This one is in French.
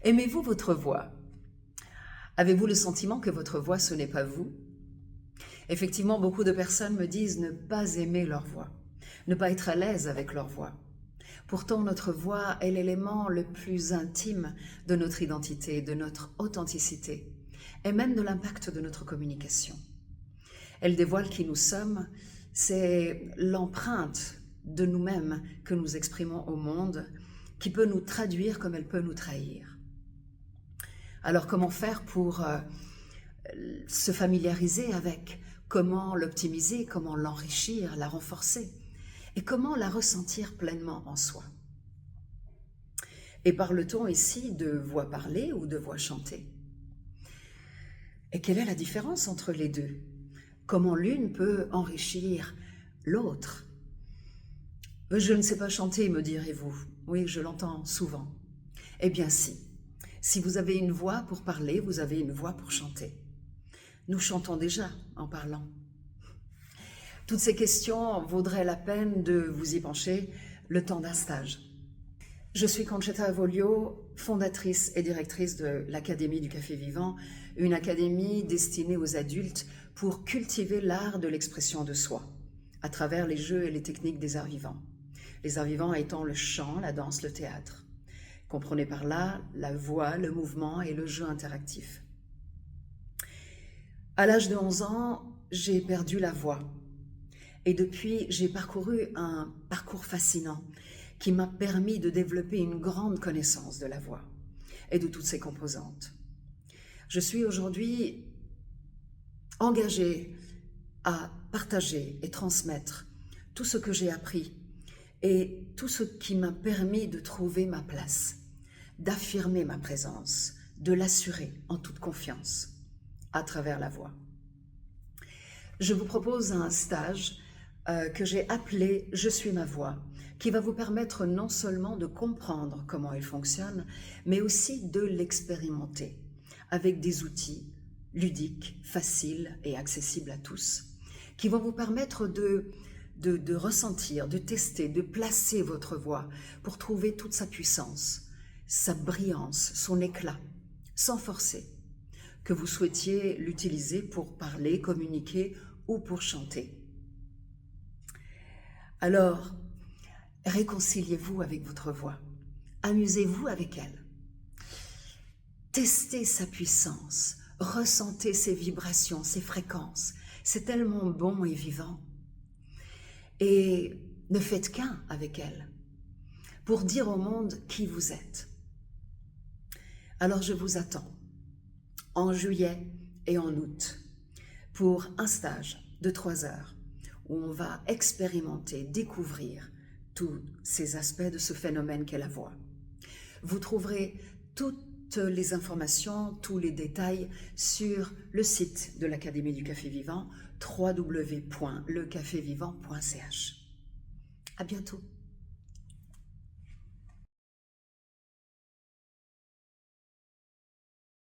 Aimez-vous votre voix? Avez-vous le sentiment que votre voix, ce n'est pas vous? Effectivement, beaucoup de personnes me disent ne pas aimer leur voix, ne pas être à l'aise avec leur voix. Pourtant, notre voix est l'élément le plus intime de notre identité, de notre authenticité, et même de l'impact de notre communication. Elle dévoile qui nous sommes, c'est l'empreinte de nous-mêmes que nous exprimons au monde, qui peut nous traduire comme elle peut nous trahir. Alors comment faire pour se familiariser avec, comment l'optimiser, comment l'enrichir, la renforcer et comment la ressentir pleinement en soi? Et parle-t-on ici de voix parlée ou de voix chantée? Et quelle est la différence entre les deux? Comment l'une peut enrichir l'autre? Je ne sais pas chanter, me direz-vous. Oui, je l'entends souvent. Eh bien si. Si vous avez une voix pour parler, vous avez une voix pour chanter. Nous chantons déjà en parlant. Toutes ces questions vaudraient la peine de vous y pencher le temps d'un stage. Je suis Concetta Avolio, fondatrice et directrice de l'Académie du Café Vivant, une académie destinée aux adultes pour cultiver l'art de l'expression de soi, à travers les jeux et les techniques des arts vivants. Les arts vivants étant le chant, la danse, le théâtre. Comprenez par là la voix, le mouvement et le jeu interactif. À l'âge de 11 ans, j'ai perdu la voix. Et depuis, j'ai parcouru un parcours fascinant qui m'a permis de développer une grande connaissance de la voix et de toutes ses composantes. Je suis aujourd'hui engagée à partager et transmettre tout ce que j'ai appris et tout ce qui m'a permis de trouver ma place, d'affirmer ma présence, de l'assurer en toute confiance à travers la voix. Je vous propose un stage que j'ai appelé « Je suis ma voix », qui va vous permettre non seulement de comprendre comment elle fonctionne, mais aussi de l'expérimenter avec des outils ludiques, faciles et accessibles à tous, qui vont vous permettre de ressentir, de tester, de placer votre voix pour trouver toute sa puissance, sa brillance, son éclat, sans forcer, que vous souhaitiez l'utiliser pour parler, communiquer ou pour chanter. Alors, réconciliez-vous avec votre voix, amusez-vous avec elle, testez sa puissance, ressentez ses vibrations, ses fréquences, c'est tellement bon et vivant. Et ne faites qu'un avec elle pour dire au monde qui vous êtes. Alors je vous attends en juillet et en août pour un stage de 3 heures où on va expérimenter, découvrir tous ces aspects de ce phénomène qu'est la voix. Vous trouverez toutes les informations, tous les détails sur le site de l'Académie du Café Vivant, www.lecafévivant.ch. À bientôt.